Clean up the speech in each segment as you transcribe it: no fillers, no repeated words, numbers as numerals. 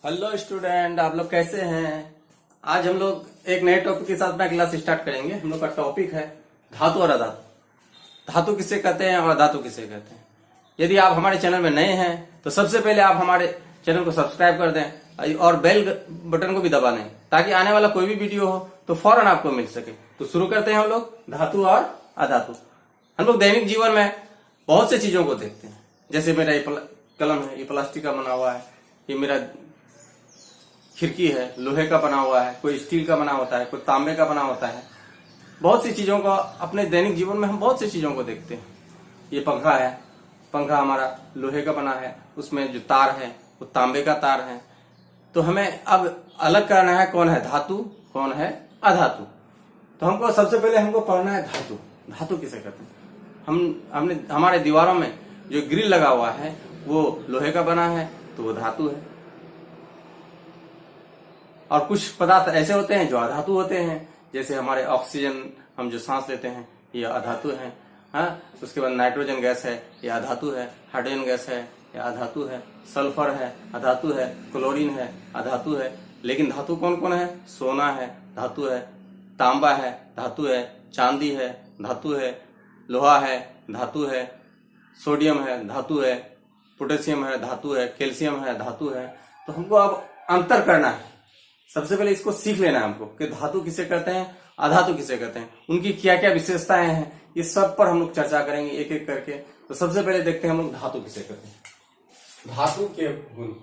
Hello student, आप लोग कैसे हैं। आज हम लोग एक नए टॉपिक के साथ अपना क्लास स्टार्ट करेंगे। हम लोग का टॉपिक है धातु और अधातु। धातु किसे कहते हैं और अधातु किसे कहते हैं। यदि आप हमारे चैनल में नए हैं तो सबसे पहले आप हमारे चैनल को सब्सक्राइब कर दें और बेल बटन को भी दबा दें ताकि आने वाला कोई भी वीडियो हो तो फौरन आपको मिल सके। तो शुरू करते हैं हम लोग धातु और अधातु। हम लोग दैनिक जीवन में बहुत से चीजों को देखते हैं। जैसे मेरा ये कलम है, ये प्लास्टिक का बना हुआ है। ये मेरा खिड़की है, लोहे का बना हुआ है। कोई स्टील का बना होता है, कोई तांबे का बना होता है। बहुत सी चीजों का अपने दैनिक जीवन में हम बहुत सी चीजों को देखते हैं। ये पंखा है, पंखा हमारा लोहे का बना है, उसमें जो तार है वो तांबे का तार है। तो हमें अब अलग करना है कौन है धातु, कौन है अधातु। तो हमको सबसे पहले हमको पढ़ना है धातु। धातु किसे कहते हैं। हमने हमारे दीवारों में जो ग्रिल लगा हुआ है वो लोहे का बना है तो वो धातु है। और कुछ पदार्थ ऐसे होते हैं जो अधातु होते हैं, जैसे हमारे ऑक्सीजन हम जो सांस लेते हैं ये अधातु है। हाँ, उसके बाद नाइट्रोजन गैस है, ये अधातु है। हाइड्रोजन गैस है, ये अधातु है। सल्फर है, अधातु है। क्लोरीन है, अधातु है। लेकिन धातु कौन कौन है। सोना है, धातु है। तांबा है, धातु है। चांदी है, धातु है। लोहा है, धातु है। सोडियम है, धातु है। पोटेशियम है, धातु है। कैल्शियम है, धातु है। तो हमको अब अंतर करना है। सबसे पहले इसको सीख लेना है हमको कि धातु किसे कहते हैं, अधातु किसे कहते हैं, उनकी क्या क्या विशेषताएं हैं। ये सब पर हम लोग चर्चा करेंगे एक एक करके। तो सबसे पहले देखते हैं हम लोग धातु किसे कहते हैं। धातु के गुण।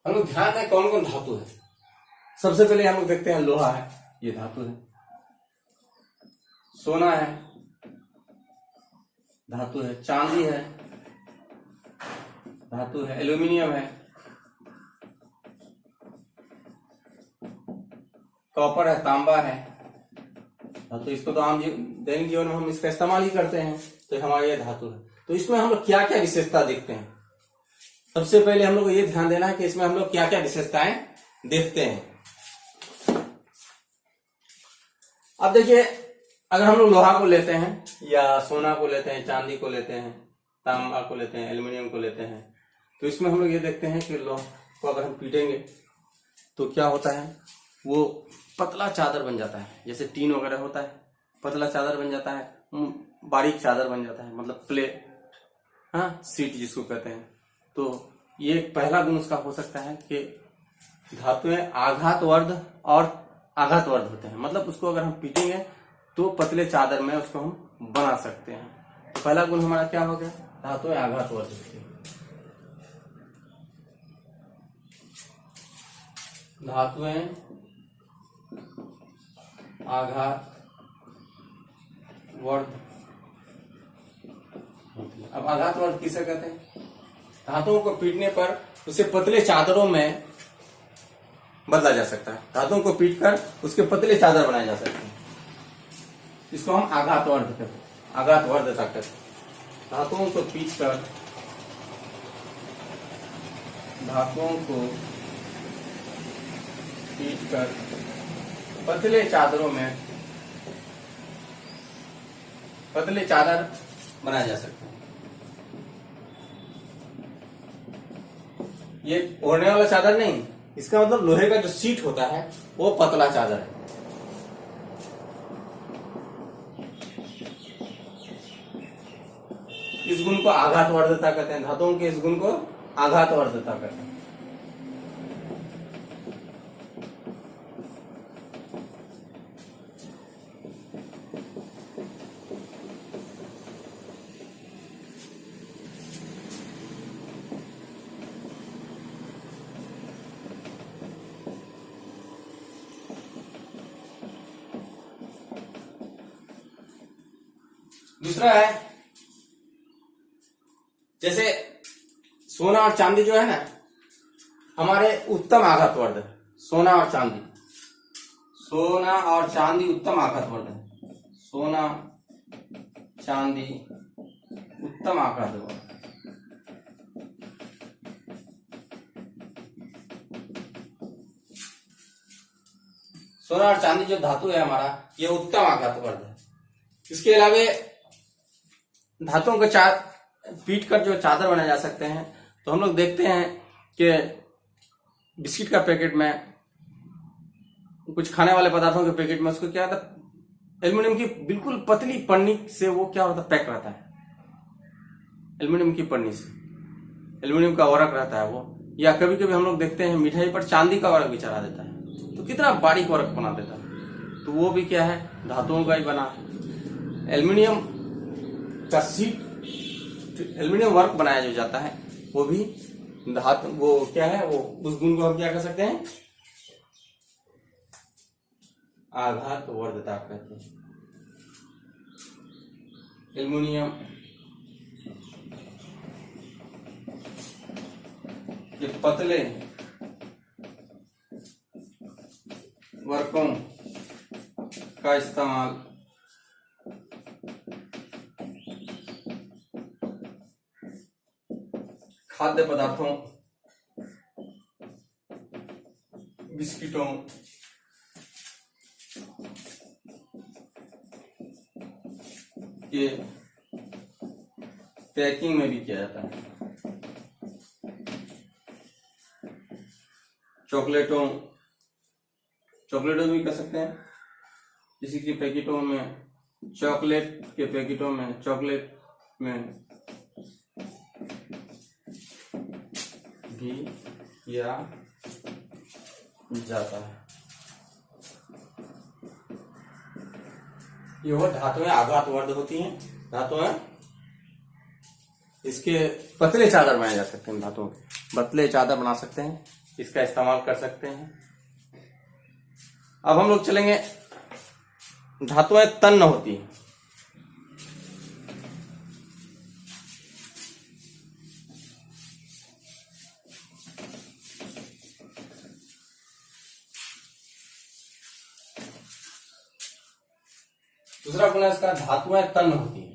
हम लोग ध्यान दें कौन कौन धातु है। सबसे पहले हम लोग देखते हैं लोहा है, ये धातु है। सोना है, धातु है। चांदी है, धातु है। एल्यूमिनियम है, कॉपर है, तांबा है, धातु। इसको तो आम दैनिक जीवन में हम इसका इस्तेमाल ही करते हैं, तो हमारे ये धातु है। तो इसमें हम लोग क्या क्या विशेषता देखते हैं। सबसे पहले हम लोग को ये ध्यान देना है कि इसमें हम लोग क्या क्या विशेषताएं देखते हैं। अब देखिए, अगर हम लोग लोहा को लेते हैं या सोना को लेते हैं, चांदी को लेते हैं, तांबा को लेते हैं, एल्यूमिनियम को लेते हैं, तो इसमें हम लोग ये देखते हैं कि लोहा को अगर हम पीटेंगे तो क्या होता है, वो पतला चादर बन जाता है। जैसे टीन वगैरह होता है, पतला चादर बन जाता है, बारीक चादर बन जाता है, मतलब प्लेट, हाँ, सीट जिसको कहते हैं। तो ये पहला गुण उसका हो सकता है कि धातुएं आघातवर्ध और आघातवर्ध होते हैं। मतलब उसको अगर हम पीटेंगे तो पतले चादर में उसको हम बना सकते हैं। तो पहला गुण हमारा क्या हो गया, धातुएं आघातवर्ध होती है। धातुएं आघातवर्ध होती है। अब आघातवर्ध किसे कहते हैं। धातुओं को पीटने पर उसे पतले चादरों में बदला जा सकता है। धातुओं को पीटकर उसके पतले चादर बनाए जा सकते हैं। इसको हम आघातवर्ध कहते हैं, आघातवर्धता कहते हैं। धातुओं को पीटकर, धातुओं को पीटकर पतले चादरों में पतले चादर बनाए जा सकते हैं। ये ओढ़ने वाला चादर नहीं, इसका मतलब लोहे का जो सीट होता है वो पतला चादर है। इस गुण को आघातवर्धता कहते हैं। धातुओं के इस गुण को आघातवर्धता कहते हैं। दूसरा है, जैसे सोना और चांदी जो है ना, हमारे उत्तम आघातवर्ध है। सोना और चांदी, सोना और चांदी उत्तम आघातवर्ध है। सोना चांदी उत्तम आघातवर्ध। सोना और चांदी जो धातु है हमारा, ये उत्तम आघात वर्ध है। इसके अलावा धातुओं के पीट कर जो चादर बनाए जा सकते हैं। तो हम लोग देखते हैं कि बिस्किट का पैकेट में, कुछ खाने वाले पदार्थों के पैकेट में उसको क्या होता है, एल्युमिनियम की बिल्कुल पतली पन्नी से वो क्या होता है, पैक रहता है। एल्युमिनियम की पन्नी से, एल्युमिनियम का वरक रहता है वो। या कभी कभी हम लोग देखते हैं मिठाई पर चांदी का वरक भी चढ़ा देता है, तो कितना बारीक वरक बना देता है। तो वो भी क्या है, धातुओं का ही बना है। एल्युमिनियम का सीट, एल्युमिनियम वर्क बनाया जो जाता है वो भी धातु, वो क्या है, वो उस गुण को हम क्या कर सकते हैं, आघात वर्धता कहते हैं। एल्युमिनियम के पतले वर्कों का इस्तेमाल खाद्य पदार्थों, बिस्किटों, के पैकिंग में भी किया जाता है। चॉकलेटों भी कर सकते हैं। किसी के पैकेटों में, चॉकलेट के पैकेटों में, चॉकलेट में भी किया जाता है। ये वो धातुएं आघात वर्ध होती हैं। धातुएं, इसके पतले चादर बनाए जा सकते हैं, धातुओं के पतले चादर बना सकते हैं, इसका इस्तेमाल कर सकते हैं। अब हम लोग चलेंगे, धातुएं तन्य होती हैं। दूसरा गुण है इसका, धातुएं तन्य होती हैं।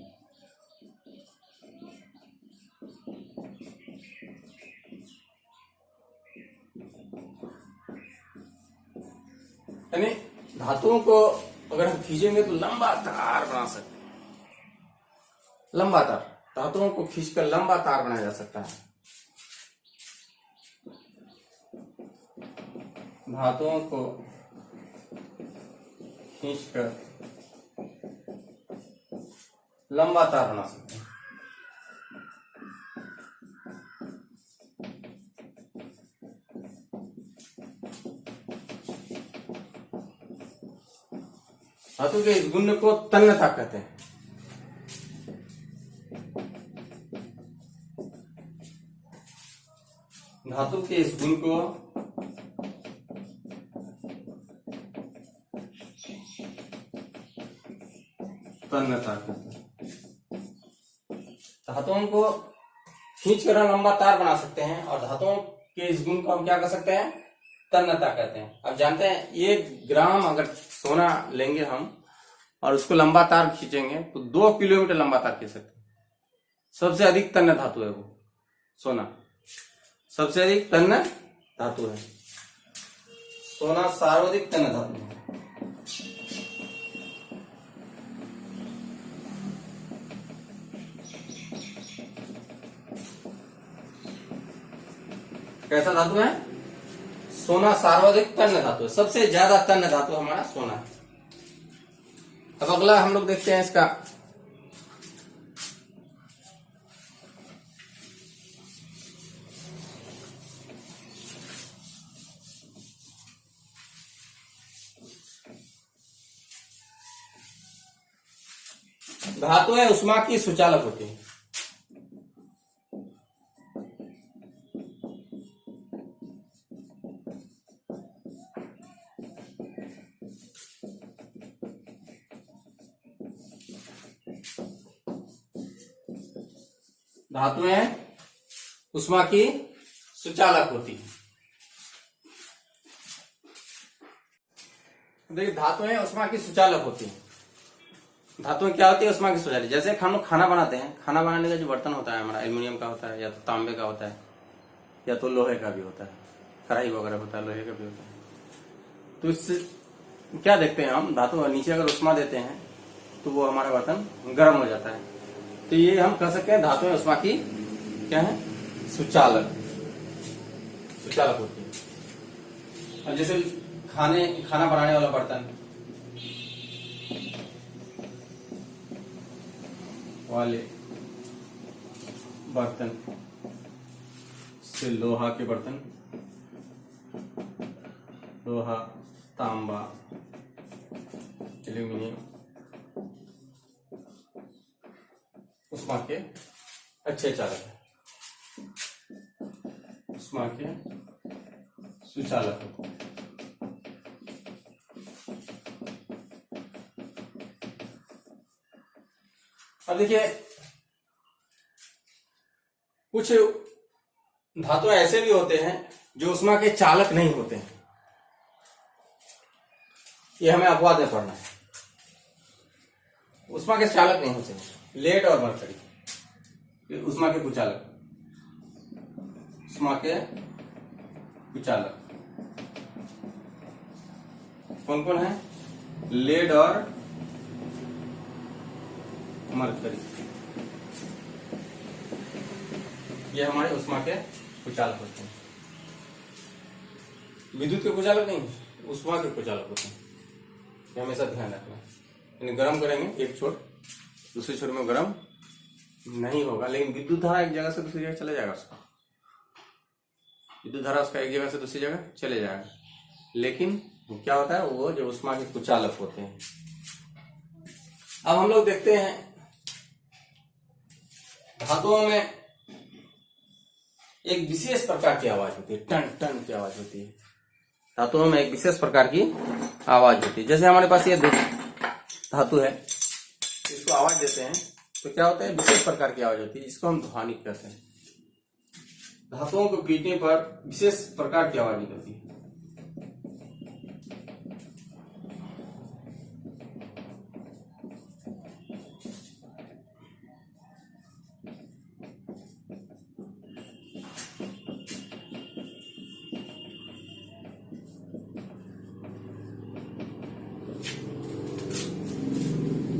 यानी धातुओं को अगर हम खींचेंगे तो लंबा तार बना सकते हैं। लंबा तार, धातुओं को खींचकर लंबा तार बनाया जा सकता है। धातुओं को खींचकर लंबा तार बना सकते हैं। धातु के इस गुण को तन्यता कहते हैं। धातु के इस गुण को तन्यता कहते हैं। धातुओं को खींचकर लंबा तार बना सकते हैं, और धातुओं के इस गुण को हम क्या कर सकते हैं, तन्यता कहते हैं। अब जानते हैं, 1 ग्राम अगर सोना लेंगे हम और उसको लंबा तार खींचेंगे तो 2 किलोमीटर लंबा तार खींच सकते हैं। सबसे अधिक तन्य धातु है वो सोना, सबसे अधिक तन्य धातु है सोना, सर्वाधिक तन्य धातु है। कैसा धातु है, सोना सर्वाधिक तन्य धातु है, सबसे ज्यादा तन्य धातु हमारा सोना है। अब अगला हम लोग देखते हैं इसका, धातुएं उष्मा की सुचालक होती है। धातुएं उष्मा की सुचालक होती है। देखिए, धातुएं उष्मा की सुचालक होती है। धातुएं क्या होती है, उष्मा की सुचालक। जैसे हम लोग खाना बनाते हैं, खाना बनाने का जो बर्तन होता है हमारा, एल्युमिनियम का होता है, या तो तांबे का होता है, या तो लोहे का भी होता है, कढ़ाई वगैरह होता है, लोहे का भी होता है। तो इससे क्या देखते हैं हम, धातु नीचे अगर उष्मा देते हैं तो वो हमारा बर्तन गर्म हो जाता है। तो ये हम कह सकते हैं धातु में उष्मा की क्या है, सुचालक होती है। अब जैसे खाना बनाने वाला बर्तन से लोहा के बर्तन, लोहा, तांबा, एल्यूमिनियम उष्मा के अच्छे चालक है, उष्मा के सुचालक है। अब देखिए कुछ धातु ऐसे भी होते हैं जो उष्मा के चालक नहीं होते हैं। ये हमें अपवाद में पढ़ना है। उष्मा के चालक नहीं होते, लेड और मरकरी उष्मा के कुचालक, उष्मा के कुचालक कौन कौन है, लेड और मरकरी, ये हमारे उष्मा के कुचालक होते हैं। विद्युत के कुचालक नहीं, उष्मा के कुचालक होते हैं। ये हमेशा ध्यान रखना। यानी गर्म करेंगे एक छोर, दूसरे छोर में गर्म नहीं होगा, लेकिन विद्युत धारा एक जगह से दूसरी जगह चले जाएगा उसका, विद्युत धारा उसका एक जगह से दूसरी जगह चले जाएगा। लेकिन क्या होता है, वो जो उष्मा के कुचालक होते हैं। अब हम लोग देखते हैं धातुओं में एक विशेष प्रकार की आवाज होती है, टन टन की आवाज होती है। धातुओं में एक विशेष प्रकार की आवाज होती है। जैसे हमारे पास ये धातु है, इसको आवाज देते हैं तो क्या होता है, विशेष प्रकार की आवाज होती है, जिसको हम ध्वनिक कहते हैं। धातुओं को पीटने पर विशेष प्रकार की आवाज निकलती है।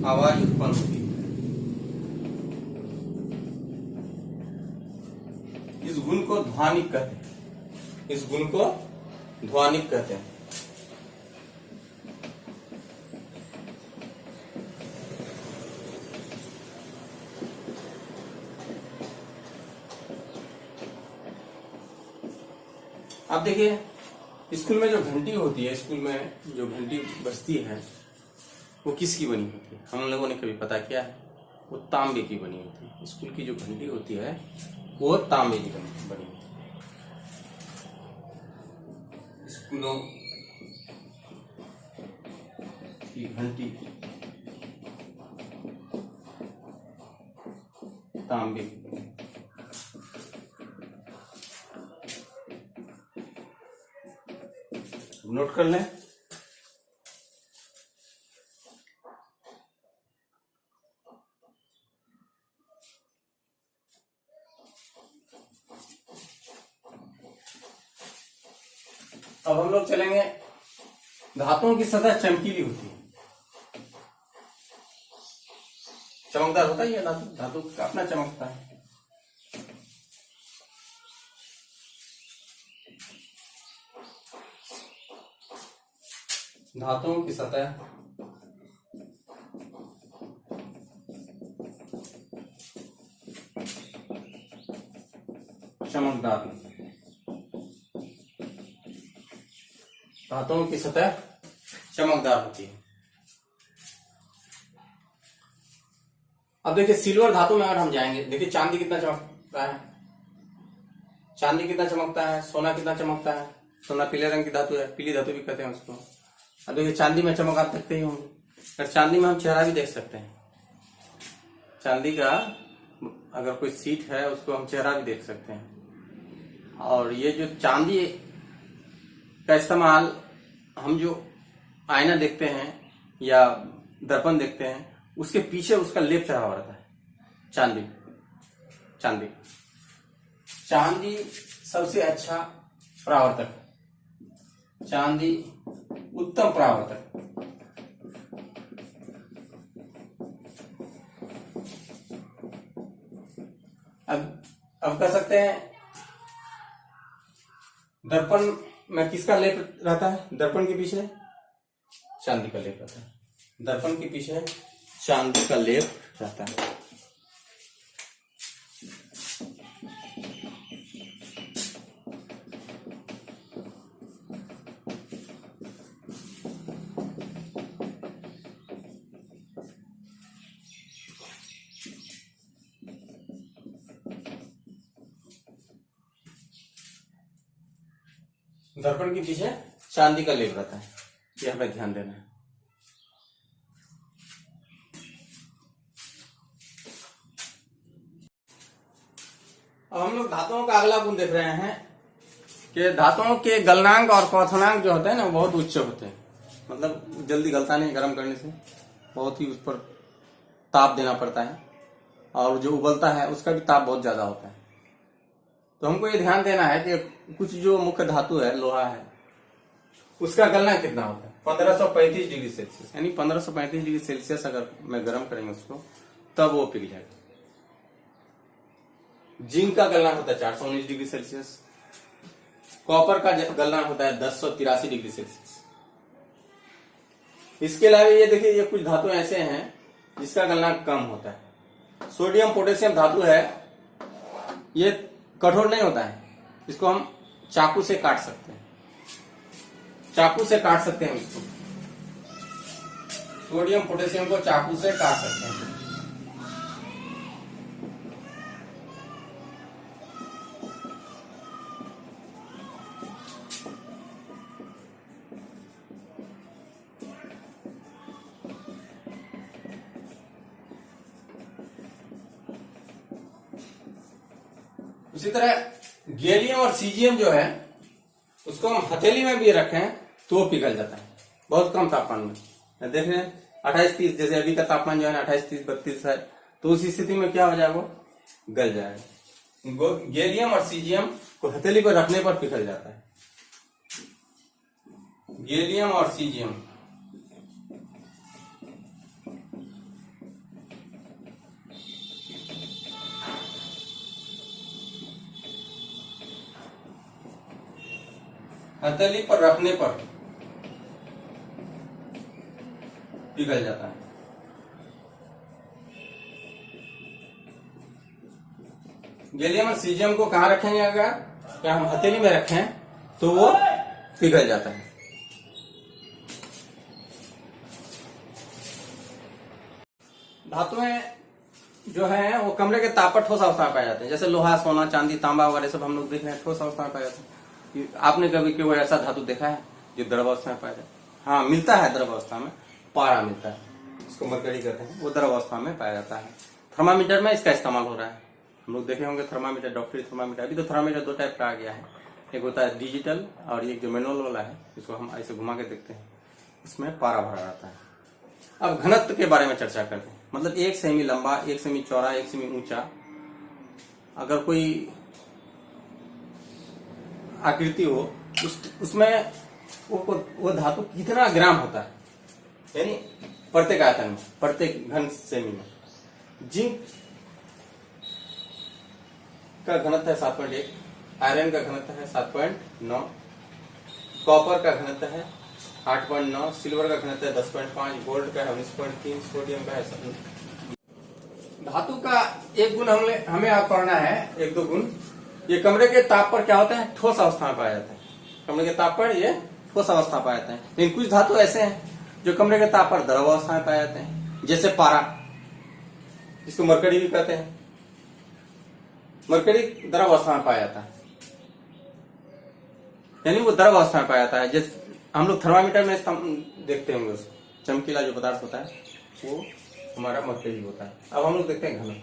आवाज उत्पन्न होती है। इस गुण को ध्वनिक कहते हैं, इस गुण को ध्वनिक कहते हैं। अब देखिए स्कूल में जो घंटी होती है, स्कूल में जो घंटी बजती है वो किसकी बनी होती है, हम लोगों ने कभी पता किया है? वो तांबे की बनी होती है। स्कूल की जो घंटी होती है वो तांबे की बनी होती है। स्कूलों की घंटी तांबे की बनी, नोट कर लें। अब हम लोग चलेंगे, धातुओं की सतह चमकीली होती है, चमकदार होता ही है धातु, धातु का अपना चमकता है। धातुओं की सतह चमकदार, धातुओं की सतह चमकदार होती है। अब देखिए सिल्वर धातु में अगर हम जाएंगे, देखिए चांदी कितना चमकता है, चांदी कितना चमकता है, सोना कितना चमकता है। सोना पीले रंग की धातु है, पीली धातु भी कहते हैं उसको। अब देखिए चांदी में चमक आप देखते ही होंगे, और चांदी में हम चेहरा भी देख सकते हैं। चांदी का अगर कोई सीट है उसको हम चेहरा भी देख सकते हैं। और ये जो चांदी का इस्तेमाल हम जो आईना देखते हैं या दर्पण देखते हैं, उसके पीछे उसका लेप चढ़ा हुआ रहता है। चांदी चांदी चांदी सबसे अच्छा परावर्तक, चांदी उत्तम परावर्तक। अब कर सकते हैं, दर्पण में किसका लेप रहता है? दर्पण के पीछे चांदी का लेप रहता है। दर्पण के पीछे चांदी का लेप रहता है। दर्पण के पीछे चांदी का लेप रहता है, ये हमें ध्यान देना है। अब हम लोग धातुओं का अगला गुण देख रहे हैं कि धातुओं के गलनांक और क्वथनांक जो होते हैं ना, बहुत उच्च होते हैं। मतलब जल्दी गलता नहीं गर्म करने से, बहुत ही उस पर ताप देना पड़ता है, और जो उबलता है उसका भी ताप बहुत ज्यादा होता है। तो हमको ये ध्यान देना है कि कुछ जो मुख्य धातु है, लोहा है, उसका गलनांक कितना होता है? 1535 डिग्री सेल्सियस, यानी 1535 डिग्री सेल्सियस अगर मैं गर्म करेंगे उसको, तब वो पिघल जाएगा। जिंक का गलनांक होता है 419 डिग्री सेल्सियस। कॉपर का गलनांक होता है 1083 डिग्री सेल्सियस। इसके अलावा ये देखिए, ये कुछ धातु ऐसे हैं जिसका गलनांक कम होता है। सोडियम पोटेशियम धातु है, ये कठोर नहीं होता है, इसको हम चाकू से काट सकते हैं। चाकू से काट सकते हैं इसको, सोडियम पोटेशियम को चाकू से काट सकते हैं। उसी तरह गैलियम और सीजियम जो है, उसको हम हथेली में भी रखें तो वो पिघल जाता है बहुत कम तापमान में। देख रहे हैं 28-30, जैसे अभी का तापमान जो है 28-30-32 है, तो उस स्थिति में क्या हो जाएगा? वो गल जाएगा। गैलियम और सीजियम को हथेली पर रखने पर पिघल जाता है। गैलियम और सीजियम हथेली पर रखने पर पिघल जाता है। गैलियम और सीजियम को कहां रखेंगे? अगर क्या हम हथेली में रखें तो वो पिघल जाता है। धातुएं जो है वो कमरे के ताप पर ठोस अवस्था में पाए जाते हैं। जैसे लोहा, सोना, चांदी, तांबा वगैरह सब हम लोग देख रहे हैं, ठोस अवस्था में पाए जाते हैं। आपने कभी कोई ऐसा धातु देखा है जो द्रव अवस्था में पाया जाता है? हाँ, मिलता है द्रव अवस्था में, पारा मिलता है, इसको मरकरी कहते हैं, वो द्रव अवस्था में पाया जाता है। थर्मामीटर में इसका इस्तेमाल हो रहा है, हम लोग देखे होंगे थर्मामीटर, डॉक्टरी थर्मामीटर। अभी तो थर्मामीटर दो टाइप का आ गया है, एक होता है डिजिटल और एक जो मैनुअल वाला है, जिसको हम ऐसे घुमा के देखते हैं, उसमें पारा भरा रहता है। अब घनत्व के बारे में चर्चा करते हैं। मतलब 1 सेमी लंबा, 1 सेमी चौड़ा, 1 सेमी ऊंचा अगर कोई आकृति हो, उसमें वो धातु कितना ग्राम होता है, यानी प्रत्येक आयतन में, प्रत्येक घन सेमी में। जिंक का घनत्व है 7.1, आयरन का घनत्व है 7.9, कॉपर का घनत्व है 8.9, सिल्वर का घनत्व है 10.5, गोल्ड का है 19.3, सोडियम का है 7। धातु का एक गुण हमें आप पढ़ना है, एक दो गुण। ये कमरे के ताप पर क्या होता है? ठोस अवस्था में पाया जाता है। कमरे के ताप पर ये ठोस अवस्था पाया जाता है। लेकिन कुछ धातु ऐसे हैं जो कमरे के ताप पर द्रव अवस्था में पाए जाते हैं, जैसे पारा, जिसको मरकरी भी कहते हैं। मरकरी द्रव अवस्था में पाया जाता है, यानी वो द्रव अवस्था में पाया जाता है। जैसे हम लोग थर्मामीटर में देखते होंगे, उसको चमकीला जो पदार्थ होता है वो हमारा मरकरी होता है। अब हम लोग देखते हैं घनत्व।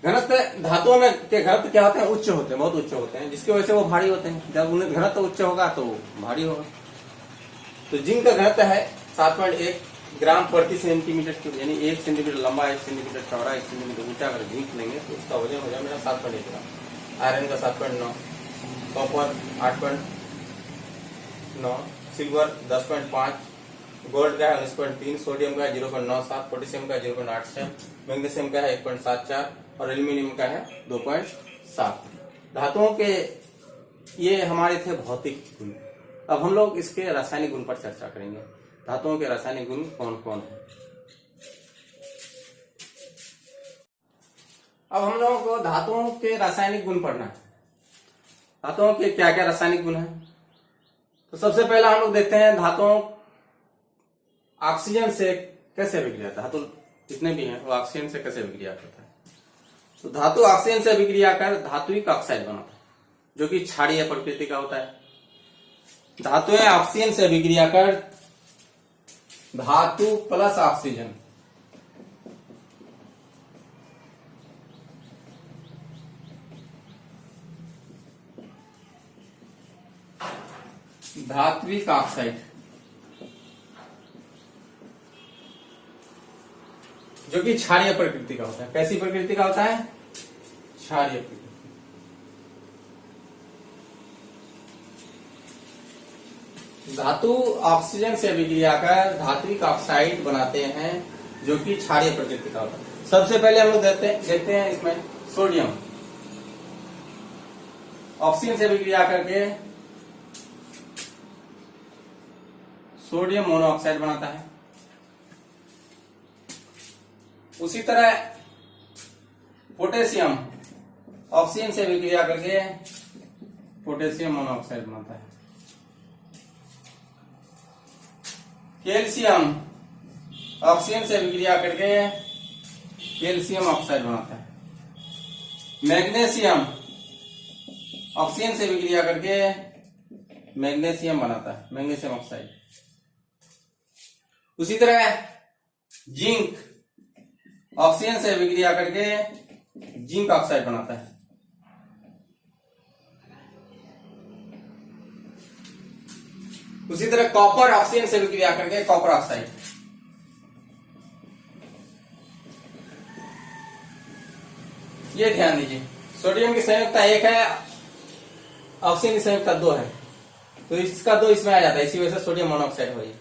घनत्व धातुओं में के घनत्व क्या होते हैं? उच्च होते हैं, बहुत उच्च होते हैं, जिसकी वजह से वो भारी होते हैं। जब उन्हें घनत्व उच्च होगा तो भारी होगा। तो जिंक का घनत्व है 7.1 ग्राम प्रति सेंटीमीटर क्यूब, यानी 1 सेंटीमीटर लंबा, 1 सेंटीमीटर चौड़ा, 1 सेंटीमीटर ऊंचा अगर जिंक लेंगे तो उसका वजन हो जाएगा मेरा 7.1 ग्राम। आयरन का 7.9, कॉपर 8.9, सिल्वर 10.5, गोल्ड का है 19.3, सोडियम का है 0.97, पोटेशियम का 0.86, मैग्नीशियम का है 1.74, और एल्यूमिनियम का है 2.7। धातुओं के ये हमारे थे भौतिक गुण। अब हम लोग इसके रासायनिक गुण पर चर्चा करेंगे। धातुओं के रासायनिक गुण कौन कौन है। अब हम लोगों को धातुओं के रासायनिक गुण पढ़ना है। धातुओं के क्या क्या रासायनिक गुण है। तो सबसे पहला हम लोग देखते हैं धातुओं ऑक्सीजन से कैसे विक्रिया, धातु जितने भी हैं वो ऑक्सीजन से कैसे विक्रिया करता है। तो धातु ऑक्सीजन से विक्रिया कर धात्विक ऑक्साइड बनाता है, जो कि क्षारीय प्रकृति का होता है। धातुएं ऑक्सीजन से विक्रिया कर धातु प्लस ऑक्सीजन धात्विक ऑक्साइड, जो कि क्षारीय प्रकृति का होता है। कैसी प्रकृति का होता है? क्षारीय प्रकृति। धातु ऑक्सीजन से विक्रिया कर धात्विक ऑक्साइड बनाते हैं, जो कि क्षारीय प्रकृति का होता है। सबसे पहले हम लोग देखते हैं इसमें सोडियम ऑक्सीजन से विक्रिया करके सोडियम मोनोऑक्साइड बनाता है। उसी तरह पोटेशियम ऑक्सीजन से विक्रिया करके पोटेशियम मोनोऑक्साइड बनाता है। कैल्शियम ऑक्सीजन से विक्रिया करके कैल्शियम ऑक्साइड बनाता है। मैग्नीशियम ऑक्सीजन से विक्रिया करके मैग्नीशियम बनाता है, मैग्नीशियम ऑक्साइड। उसी तरह जिंक ऑक्सीजन से विक्रिया करके जिंक ऑक्साइड बनाता है। उसी तरह कॉपर ऑक्सीजन से विक्रिया करके कॉपर ऑक्साइड। ये ध्यान दीजिए, सोडियम की संयुक्ता 1 है, ऑक्सीजन की संयुक्ता 2 है, तो इसका 2 इसमें आ जाता है, इसी वजह से सोडियम मोनोऑक्साइड हो गई।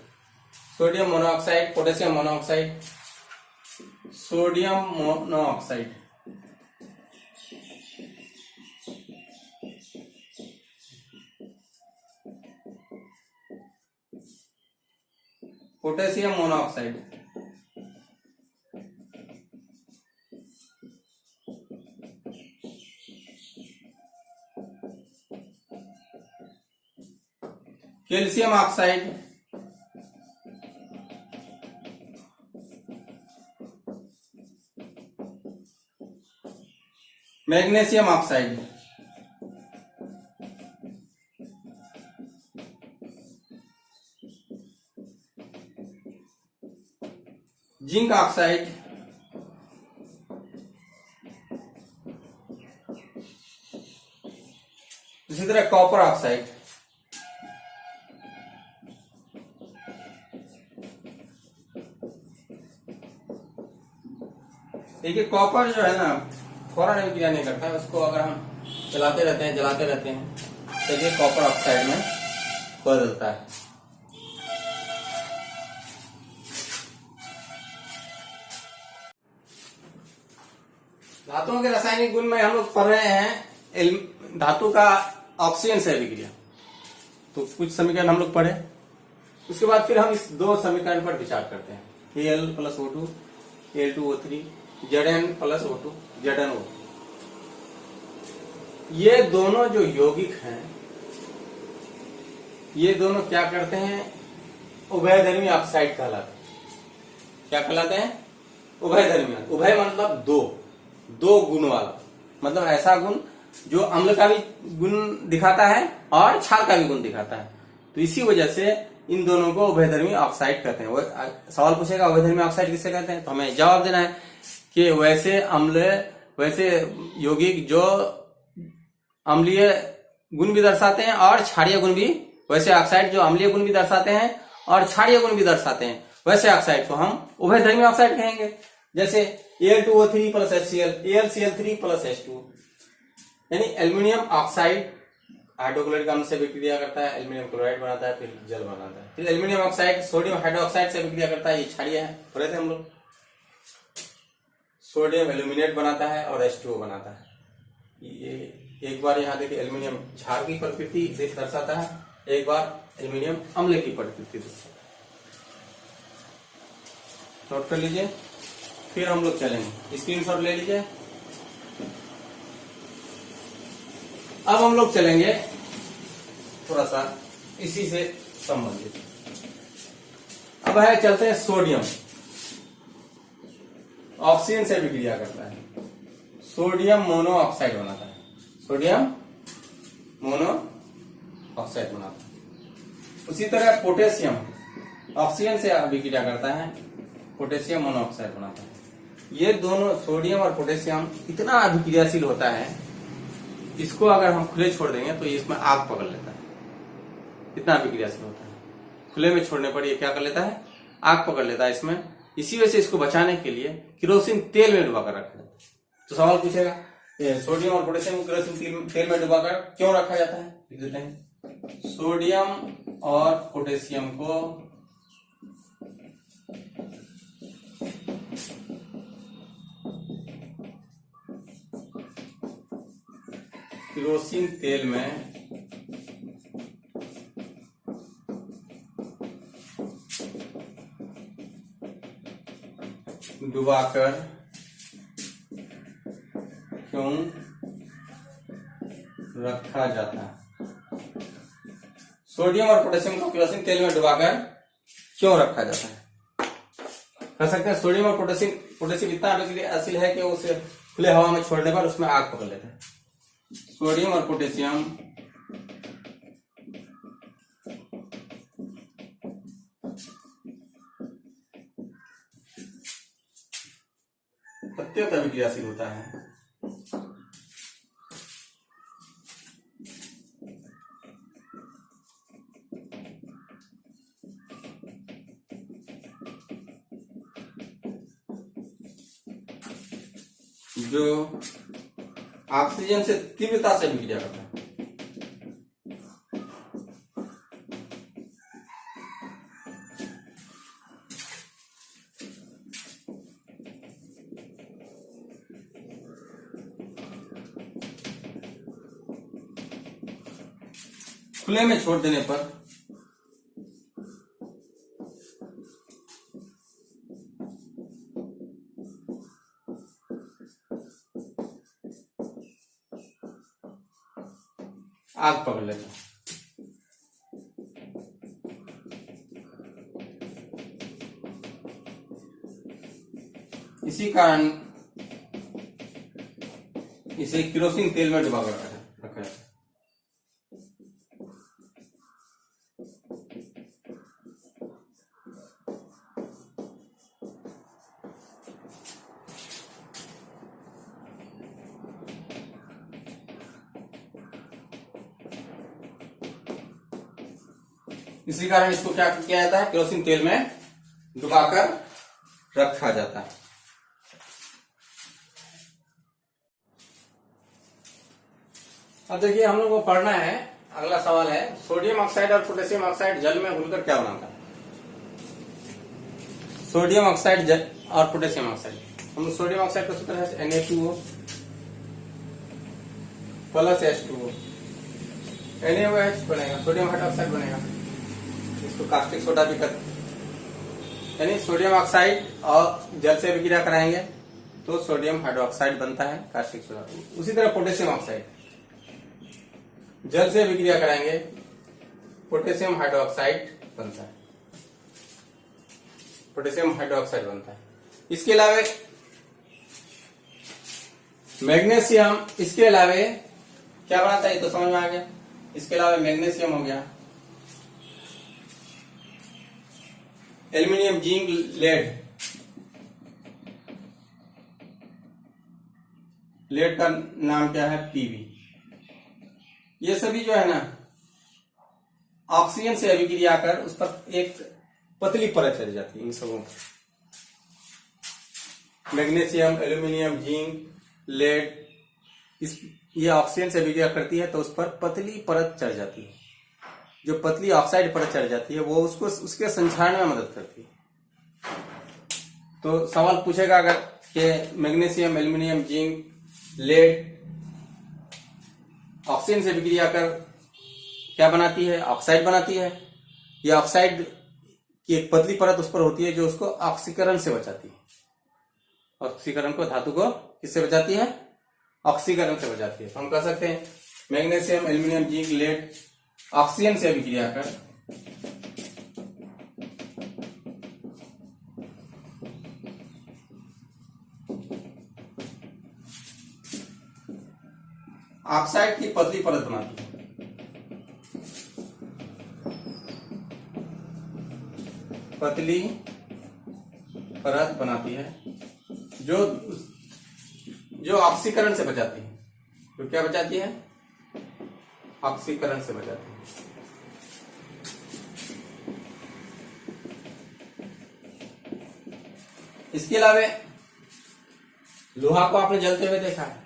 Sodium monoxide, potassium monoxide, sodium monoxide. Potassium monoxide. Calcium oxide. Magnesium oxide. Zinc oxide. इसी तरह कॉपर ऑक्साइड। देखिए कॉपर जो है ना फौरन विक्रिया नहीं करता है, उसको अगर हम चलाते रहते हैं जलाते रहते हैं तो ये कॉपर ऑक्साइड में बदलता है। धातुओं के रासायनिक गुण में हम लोग पढ़ रहे हैं धातु का ऑक्सीजन से विक्रिया। तो कुछ समीकरण हम लोग पढ़े, उसके बाद फिर हम इस 2 समीकरण पर विचार करते हैं। Al + O2 Al2O3 Zn + O2 ZnO। ये दोनों जो यौगिक हैं, ये दोनों क्या करते हैं? उभयधर्मी ऑक्साइड कहलाते हैं। क्या कहलाते हैं? उभयधर्मी। उभय मतलब दो गुण वाला, मतलब ऐसा गुण जो अम्ल का भी गुण दिखाता है और क्षार का भी गुण दिखाता है। तो इसी वजह से इन दोनों को उभयधर्मी ऑक्साइड कहते हैं। वो सवाल पूछेगा उभयधर्मी ऑक्साइड किसे कहते हैं, तो हमें जवाब देना है कि वैसे अम्ल, वैसे यौगिक जो अम्लीय गुण भी दर्शाते हैं और क्षारीय गुण भी, वैसे ऑक्साइड जो अम्लीय गुण भी दर्शाते हैं और क्षारीय गुण भी दर्शाते हैं, वैसे ऑक्साइड को हम उभयधर्मी ऑक्साइड कहेंगे। जैसे Al2O3 + HCl, AlCl3 + H2, यानी एल्यूमिनियम ऑक्साइड हाइड्रोक्लोरिक अम्ल से विक्रिया करता है, एल्यूमिनियम क्लोराइड बनाता है, फिर जल बनाता है। फिर एल्यूमिनियम ऑक्साइड सोडियम हाइड्रोक्साइड से विक्रिया करता है, ये क्षारीय है, पढ़े थे हम लोग। सोडियम एल्यूमिनेट बनाता है और H2O बनाता है। ये एक बार यहाँ देखिए एल्यूमिनियम क्षार की प्रकृति दर्शाता है, एक बार एल्यूमिनियम अम्ल की प्रकृति दर्शाता है। नोट कर लीजिए, फिर हम लोग चलेंगे, स्क्रीनशॉट ले लीजिए। अब हम लोग चलेंगे थोड़ा सा इसी से संबंधित। अब है चलते हैं सोडियम, ऑक्सीजन से विक्रिया करता है, सोडियम मोनोऑक्साइड बनाता है, सोडियम मोनोऑक्साइड बनाता है। उसी तरह पोटेशियम ऑक्सीजन से विक्रिया करता है, पोटेशियम मोनोऑक्साइड बनाता है। ये दोनों सोडियम और पोटेशियम इतना अभिक्रियाशील होता है, इसको अगर हम खुले छोड़ देंगे तो ये इसमें आग पकड़ लेता है, इतना अभिक्रियाशील होता है। खुले में छोड़ने पर ये क्या कर लेता है, आग पकड़ लेता है इसमें। इसी वजह से इसको बचाने के लिए केरोसिन तेल में डुबाकर रखा जाता है। तो सवाल पूछेगा सोडियम और पोटेशियम को केरोसिन तेल में डुबाकर क्यों रखा जाता है, लिख देते हैं। सोडियम और पोटेशियम को केरोसिन तेल में डुबाकर क्यों रखा जाता है। सोडियम और पोटेशियम को केरोसिन तेल में डुबाकर क्यों रखा जाता है, कह सकते हैं सोडियम और पोटेशियम इतना अभिक्रियाशील है कि उसे खुले हवा में छोड़ने पर उसमें आग पकड़ लेता है। सोडियम और पोटेशियम अत्यंत अभिक्रियाशील होता है। जो ऑक्सीजन से तीव्रता से विक्रिया करता है। खुले में छोड़ देने पर आग पकड़ लेता है। इसी कारण इसे केरोसिन तेल में डुबाकर रखा जाता है। इसी कारण इसको क्या किया जाता है, केरोसिन तेल में डुबाकर रखा जाता है। अब देखिए हम लोग को पढ़ना है, अगला सवाल है सोडियम ऑक्साइड और पोटेशियम ऑक्साइड जल में घुलकर क्या बनाता है। सोडियम ऑक्साइड और पोटेशियम ऑक्साइड, हम सोडियम ऑक्साइड का सूत्र है Na2O प्लस H2O, NaOH बनेगा, सोडियम हाइड्रोक्साइड बनेगा, इसको कास्टिक सोडा भी कहते हैं। यानी सोडियम ऑक्साइड और जल से विक्रिया कराएंगे तो सोडियम हाइड्रोक्साइड बनता है, कास्टिक सोडा। उसी तरह पोटेशियम ऑक्साइड जल से विक्रिया कराएंगे, पोटेशियम हाइड्रोक्साइड बनता है, पोटेशियम हाइड्रोक्साइड बनता है। इसके अलावा मैग्नीशियम, इसके अलावा क्या बनाता है ये तो समझ में आ गया। इसके अलावा मैग्नीशियम हो गया, एल्यूमिनियम, जिंक, लेड का नाम क्या है, पीबी। ये सभी जो है ना ऑक्सीजन से अभिक्रिया कर उस पर एक पतली परत चढ़ जाती है। इन सबों पर मैग्नीशियम, एल्यूमिनियम, जिंक, लेड, ये ऑक्सीजन से अभिक्रिया करती है तो उस पर पतली परत चढ़ जाती है। जो पतली ऑक्साइड परत चढ़ जाती है वो उसको उसके संक्षारण में मदद करती है। तो सवाल पूछेगा अगर कि magnesium, aluminium, zinc, lead oxygen से विक्रिया कर क्या बनाती है? ऑक्साइड बनाती है। ये ऑक्साइड की एक पतली परत उस पर होती है जो उसको ऑक्सीकरण से बचाती है। ऑक्सीकरण को, धातु को किससे बचाती है? ऑक्सीकरण से बचाती है। तो हम कह सकते हैं magnesium, aluminium, zinc, lead oxygen से विक्रिया कर ऑक्साइड की पतली परत बनाती है। पतली परत बनाती है जो ऑक्सीकरण से बचाती है। तो क्या बचाती है? ऑक्सीकरण से बचाती है। इसके अलावा लोहा को आपने जलते हुए देखा है।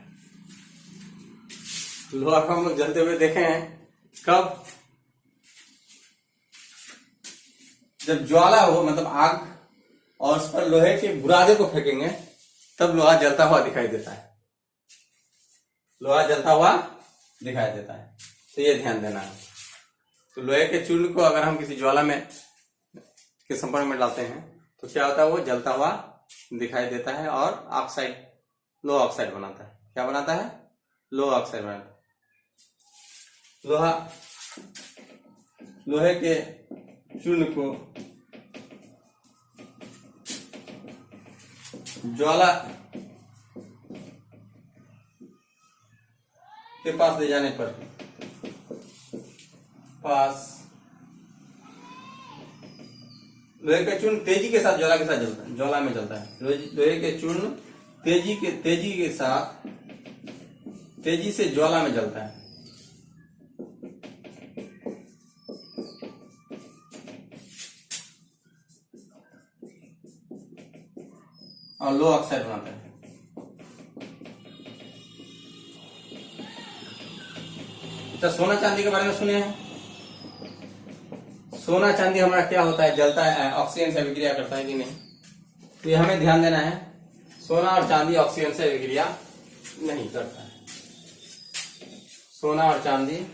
लोहा को हम लोग जलते हुए देखे हैं। कब? जब ज्वाला हो, मतलब आग, और उस पर लोहे के बुरादे को फेंकेंगे तब लोहा जलता हुआ दिखाई देता है। लोहा जलता हुआ दिखाई देता है। तो ये ध्यान देना है। तो लोहे के चूर्ण को अगर हम किसी ज्वाला में के संपर्क में डालते हैं तो क्या होता है? वो जलता हुआ दिखाई देता है और ऑक्साइड, लो ऑक्साइड बनाता है। क्या बनाता है? लो ऑक्साइड बनाता है। लोहे के चूर्ण को ज्वाला के पास ले जाने पर लोहे का चूर्ण तेजी के साथ ज्वाला के साथ जलता है, ज्वाला में जलता है। लोहे के चूर्ण तेजी के साथ, तेजी से ज्वाला में जलता है और लो ऑक्साइड बनाता है। अच्छा, सोना चांदी के बारे में सुने हैं? सोना चांदी हमारा क्या होता है? जलता है, ऑक्सीजन से विक्रिया करता है कि नहीं? तो ये हमें ध्यान देना है। सोना और चांदी ऑक्सीजन से विक्रिया नहीं करता है। सोना और चांदी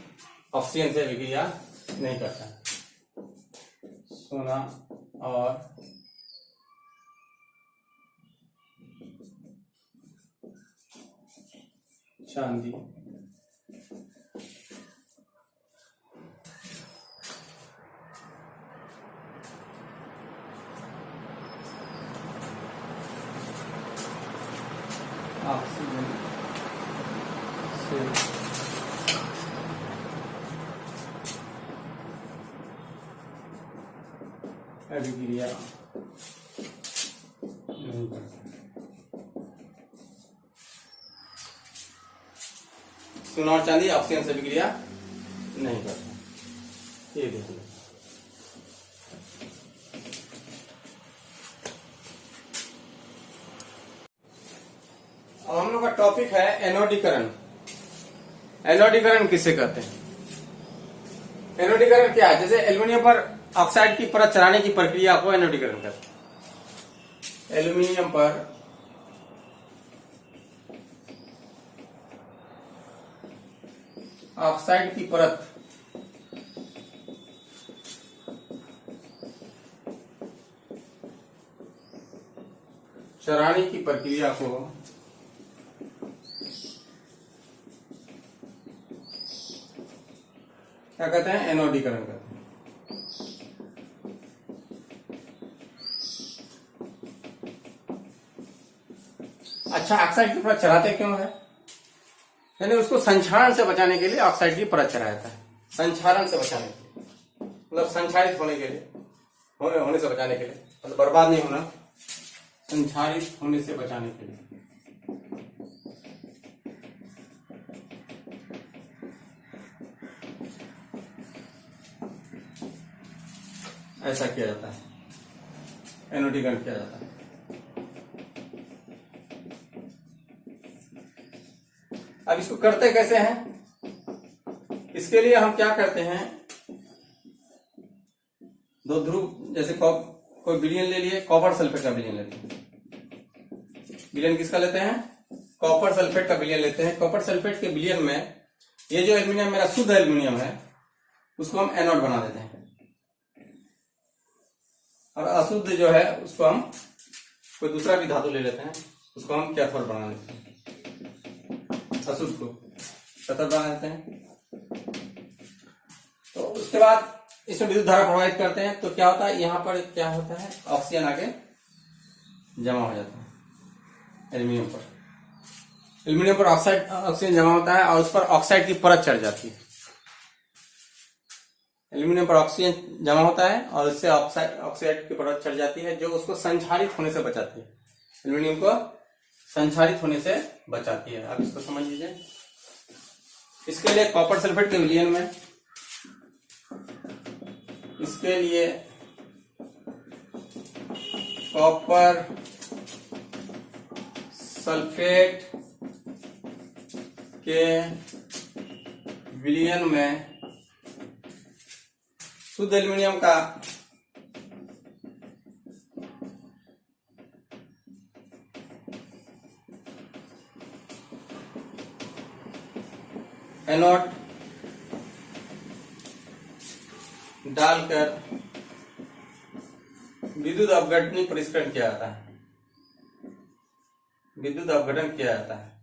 ऑक्सीजन से विक्रिया नहीं करता है। सोना और चांदी ऑक्सीजन से अभिक्रिया नहीं करता। सोना और चांदी ऑक्सीजन से अभिक्रिया नहीं करता। ये देखिए, अब हम लोग का टॉपिक है एनोडीकरण। एनोडीकरण किसे कहते हैं? एनोडीकरण क्या है? जैसे एल्यूमिनियम पर ऑक्साइड की परत चढ़ाने की प्रक्रिया को एनोडीकरण कहते हैं। एल्यूमिनियम पर ऑक्साइड की परत चढ़ाने की प्रक्रिया को क्या कहते हैं? एनोडीकरण कहते हैं। अच्छा, ऑक्साइड की परत चढ़ाते क्यों है? यानी उसको संक्षारण से बचाने के लिए ऑक्साइड की परत चढ़ाया जाता है। संक्षारण से बचाने के लिए, मतलब संक्षारित होने के लिए, होने से बचाने के लिए, मतलब बर्बाद नहीं होना, संक्षारित होने से बचाने के लिए। ऐसा किया जाता है, एनोडीकरण किया जाता है। अब इसको करते कैसे हैं? इसके लिए हम क्या करते हैं? दो ध्रुव, जैसे कोई विलयन ले लिए, कॉपर सल्फेट का विलयन लेते हैं। विलयन किसका लेते हैं? कॉपर सल्फेट का विलयन लेते हैं। कॉपर सल्फेट के विलयन में ये जो एल्यूमिनियम मेरा शुद्ध एल्यूमिनियम है उसको हम एनोड बना देते हैं, और अशुद्ध जो है उसको हम कोई दूसरा भी धातु ले लेते हैं, उसको हम कैथोड बना देते हैं, अशुद्ध को कैथोड बना देते हैं। तो उसके बाद इसमें विद्युत धारा प्रवाहित करते हैं, तो क्या होता है, यहाँ पर क्या होता है, ऑक्सीजन आके जमा हो जाता है एल्यूमिनियम पर। एल्यूमिनियम पर ऑक्सीजन जमा होता है और उस पर ऑक्साइड की परत चढ़ जाती है। एल्यूमिनियम पर ऑक्सीजन जमा होता है और उससे ऑक्साइड की परत चढ़ जाती है, जो उसको संक्षारित होने से बचाती है। एल्यूमिनियम को संक्षारित होने से बचाती है। आप इसको समझ लीजिए। इसके लिए कॉपर सल्फेट के विलयन में, इसके लिए कॉपर सल्फेट के विलयन में शुद्ध एल्यूमिनियम का एनोड डालकर विद्युत अपघटन परिष्करण किया जाता है। विद्युत अपघटन किया जाता है।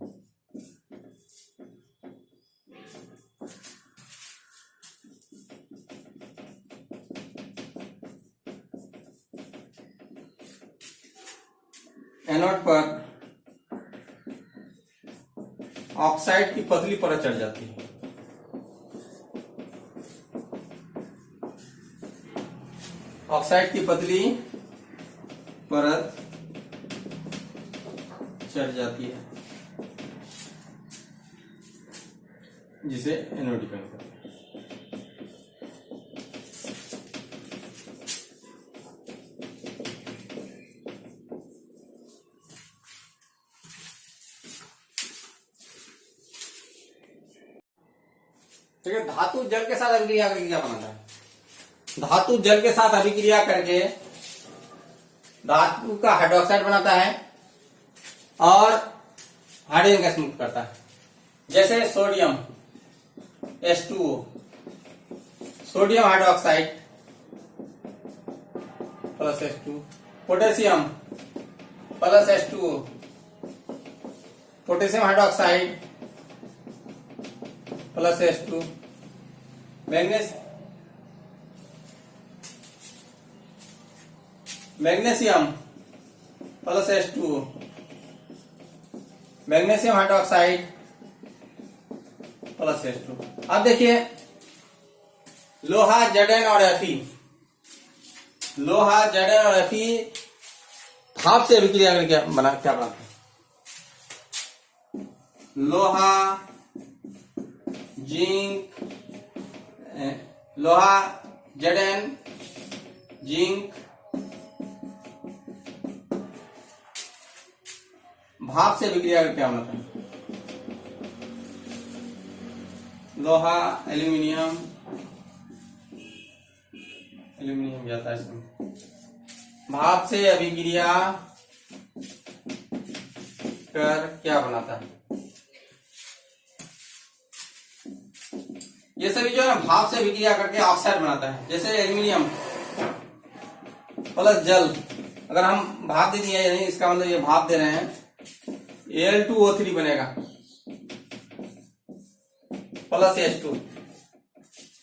एनोड पर ऑक्साइड की पतली परत चढ़ जाती है। ऑक्साइड की पतली परत चढ़ जाती है, जिसे एनोडीकरण कहते हैं। ठीक है। धातु जल के साथ अभिक्रिया करके क्या बनाता है? धातु जल के साथ अभिक्रिया करके धातु का हाइड्रोक्साइड बनाता है और हाइड्रोजन गैस मुक्त करता है। जैसे sodium H2O, sodium hydroxide plus H2, potassium plus H2O, potassium hydroxide plus H2, magnesium plus H2O, magnesium hydroxide plus H2। अब देखिए लोहा Zn और Fe, लोहा Zn और Fe भाप से अभिक्रिया करके क्या बनाते हैं? लोहा जिंक, लोहा Zn जिंक भाप से अभिक्रिया करके क्या बनाता है? लोहा एल्यूमिनियम, एल्यूमिनियम जाता है इसमें, भाप से अभिक्रिया कर क्या बनाता है? ये सभी जो है भाप से अभिक्रिया करके ऑक्साइड बनाता है। जैसे एल्यूमिनियम प्लस जल, अगर हम भाप दे दिए, यानी इसका मतलब ये भाप दे रहे हैं, Al2O3 बनेगा प्लस H2।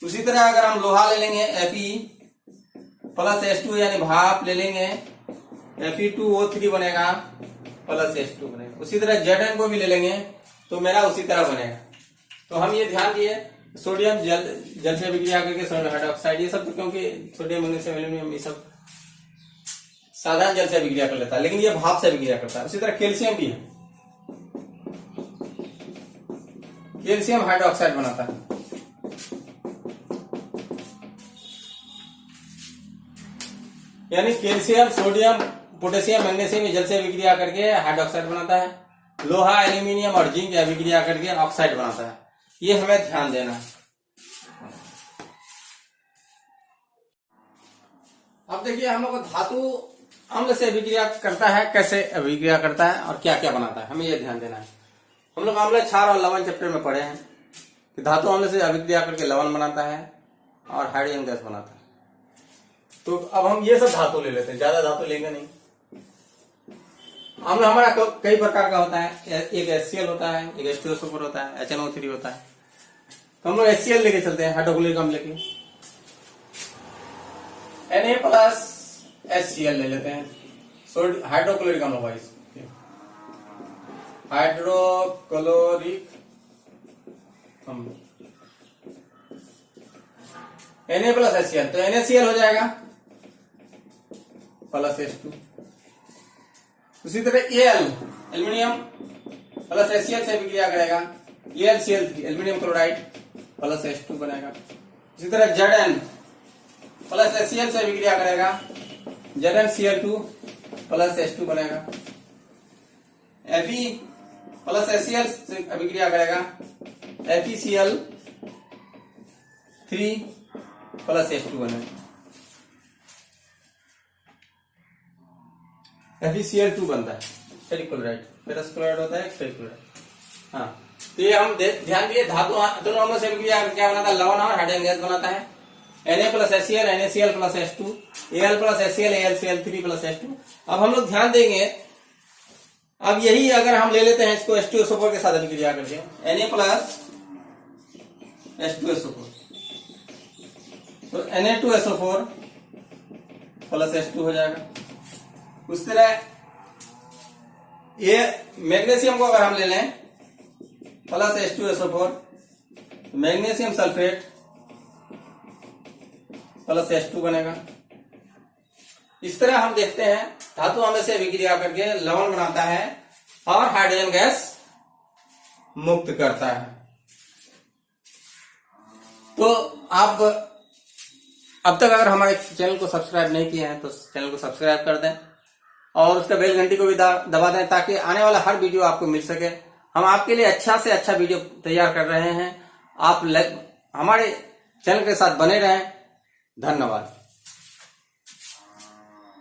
उसी तरह अगर हम लोहा ले लेंगे Fe प्लस H2, यानी भाप ले लेंगे Fe2O3 बनेगा प्लस H2 बनेगा। उसी तरह Zn को भी ले लेंगे तो मेरा उसी तरह बनेगा। तो हम ये ध्यान दिए, सोडियम जल से अभिक्रिया करके सोडियम हाइड्रोक्साइड, ये सब तो क्योंकि सोडियम मैग्नीशियम एल्यूमिनियम ये सब साधारण जल से अभिक्रिया कर लेता है, लेकिन ये भाप से अभिक्रिया करता है। उसी तरह कैल्शियम भी है, कैल्शियम हाइड्रोक्साइड बनाता है। यानी कैल्शियम, सोडियम, पोटेशियम, मैग्नीशियम जल से अभिक्रिया करके हाइड्रोक्साइड बनाता है। लोहा, एल्यूमिनियम और जिंक अभिक्रिया करके ऑक्साइड बनाता है। ये हमें ध्यान देना है। अब देखिए हम लोग धातु अम्ल से अभिक्रिया करता है, कैसे अभिक्रिया करता है और क्या क्या बनाता है, हमें यह ध्यान देना है। हम लोग अम्ल, क्षार और लवण चैप्टर में पढ़े हैं कि धातु अम्ल से अभिक्रिया करके लवण बनाता है और हाइड्रोजन गैस बनाता है। तो अब हम ये सब धातु ले लेते हैं, ज्यादा धातु लेंगे नहीं। अम्ल हमारा कई प्रकार का होता है, एक HCl होता है, एक H2SO4 होता है, HNO3 होता है। तो हम लोग HCl लेके चलते हैं, हाइड्रोक्लोरिक अम्ल लेके Na+HCl ले लेते हैं, हाइड्रोक्लोरिक अम्ल वाइज, हाइड्रोक्लोरिक अम्ल Na+HCl, तो NaCl हो जाएगा प्लस H2। उसी तरह Al, एल्यूमिनियम प्लस HCl से विक्रिया करेगा, AlCl3, aluminium chloride plus H2 बनेगा। इसी तरह Zn प्लस HCl से विक्रिया करेगा, ZnCl2 प्लस H2 बनेगा। Fe प्लस HCl से विक्रिया करेगा, FeCl3 प्लस H2 बनेगा। FeCl2 बनता है फेरिक क्लोराइड, फेरस क्लोराइड होता है फेरिक क्लोराइड। हाँ, तो ये हम ध्यान दिए, धातु दोनों अम्लों से विक्रिया क्या बनाता है, लवण और हाइड्रोजन गैस बनाता है। Na+HCl, NaCl plus H2, Al+HCl, AlCl3 plus H2। अब हम लोग ध्यान देंगे, अब यही अगर हम ले लेते हैं इसको H2SO4 के साथ विक्रिया करके, Na+H2SO4, तो Na2SO4 प्लस H2 हो जाएगा। उस तरह ये मैग्नीशियम को अगर हम ले लें plus H2SO4, magnesium sulphate plus H2 बनेगा। इस तरह हम देखते हैं धातु अम्ल से विक्रिया करके लवण बनाता है और हाइड्रोजन गैस मुक्त करता है। तो आप अब तक अगर हमारे चैनल को सब्सक्राइब नहीं किए हैं तो चैनल को सब्सक्राइब कर दें और उसका बेल घंटी को भी दबा दें, ताकि आने वाला हर वीडियो आपको मिल सके। हम आपके लिए अच्छा से अच्छा वीडियो तैयार कर रहे हैं, आप हमारे चैनल के साथ बने रहें। धन्यवाद।